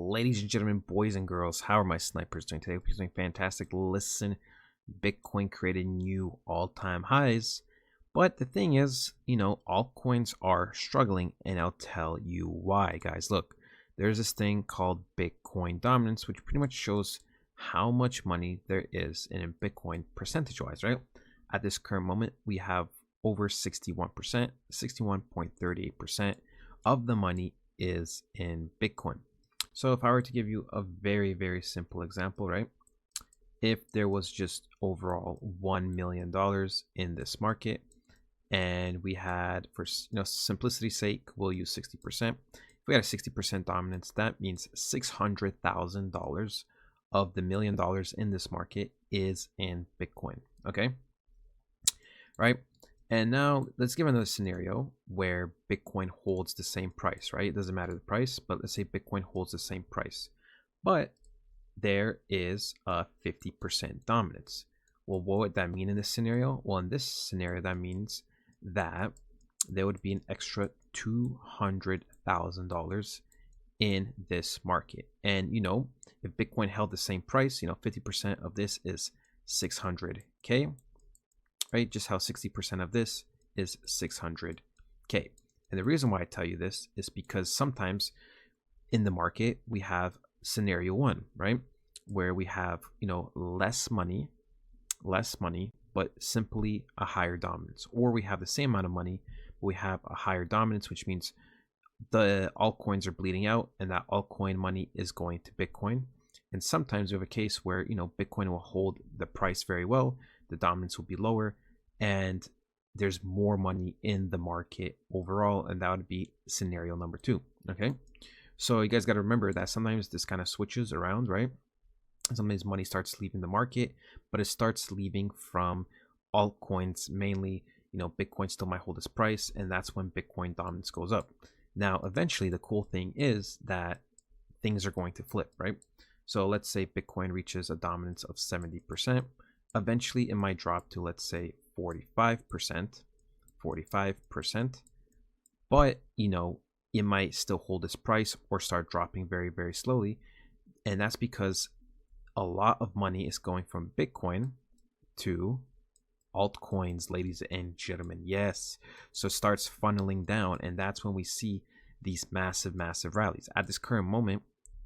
Ladies and gentlemen, boys and girls, how are my snipers doing today? We're doing fantastic. Listen, Bitcoin created new all-time highs. But the thing is, altcoins are struggling, and I'll tell you why, guys. Look, there's this thing called Bitcoin dominance, which pretty much shows how much money there is in Bitcoin percentage-wise, right? At this current moment, we have over 61%, 61.38% of the money is in Bitcoin. So if I were to give you a very, very simple example, right? If there was just overall $1 million in this market, and we had, for simplicity's sake, we'll use 60%. If we had a 60% dominance, that means $600,000 of the $1 million in this market is in Bitcoin. Okay, right? And now let's give another scenario where Bitcoin holds the same price, right? It doesn't matter the price, but let's say Bitcoin holds the same price, but there is a 50% dominance. Well, what would that mean in this scenario? Well, in this scenario, that means that there would be an extra $200,000 in this market. And, if Bitcoin held the same price, 50% of this is 600K. Right? Just how 60% of this is 600K. And the reason why I tell you this is because sometimes in the market, we have scenario one, right? Where we have, less money, but simply a higher dominance. Or we have the same amount of money, but we have a higher dominance, which means the altcoins are bleeding out and that altcoin money is going to Bitcoin. And sometimes we have a case where, Bitcoin will hold the price very well, the dominance will be lower, and there's more money in the market overall, and that would be scenario number two. Okay, so you guys got to remember that sometimes this kind of switches around, right? Sometimes money starts leaving the market, but it starts leaving from altcoins mainly. Bitcoin still might hold its price, and that's when Bitcoin dominance goes up. Now eventually the cool thing is that things are going to flip, right? So let's say Bitcoin reaches a dominance of 70%. Eventually it might drop to, let's say, 45%, but it might still hold its price or start dropping very, very slowly. And that's because a lot of money is going from Bitcoin to altcoins, ladies and gentlemen. Yes, so it starts funneling down, and that's when we see these massive rallies. At this current moment,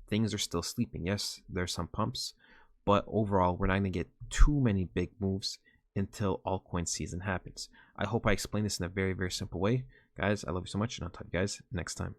things are still sleeping. Yes, there's some pumps, but overall we're not going to get too many big moves until altcoin season happens. I hope I explained this in a very, very simple way. Guys, I love you so much, and I'll talk to you guys next time.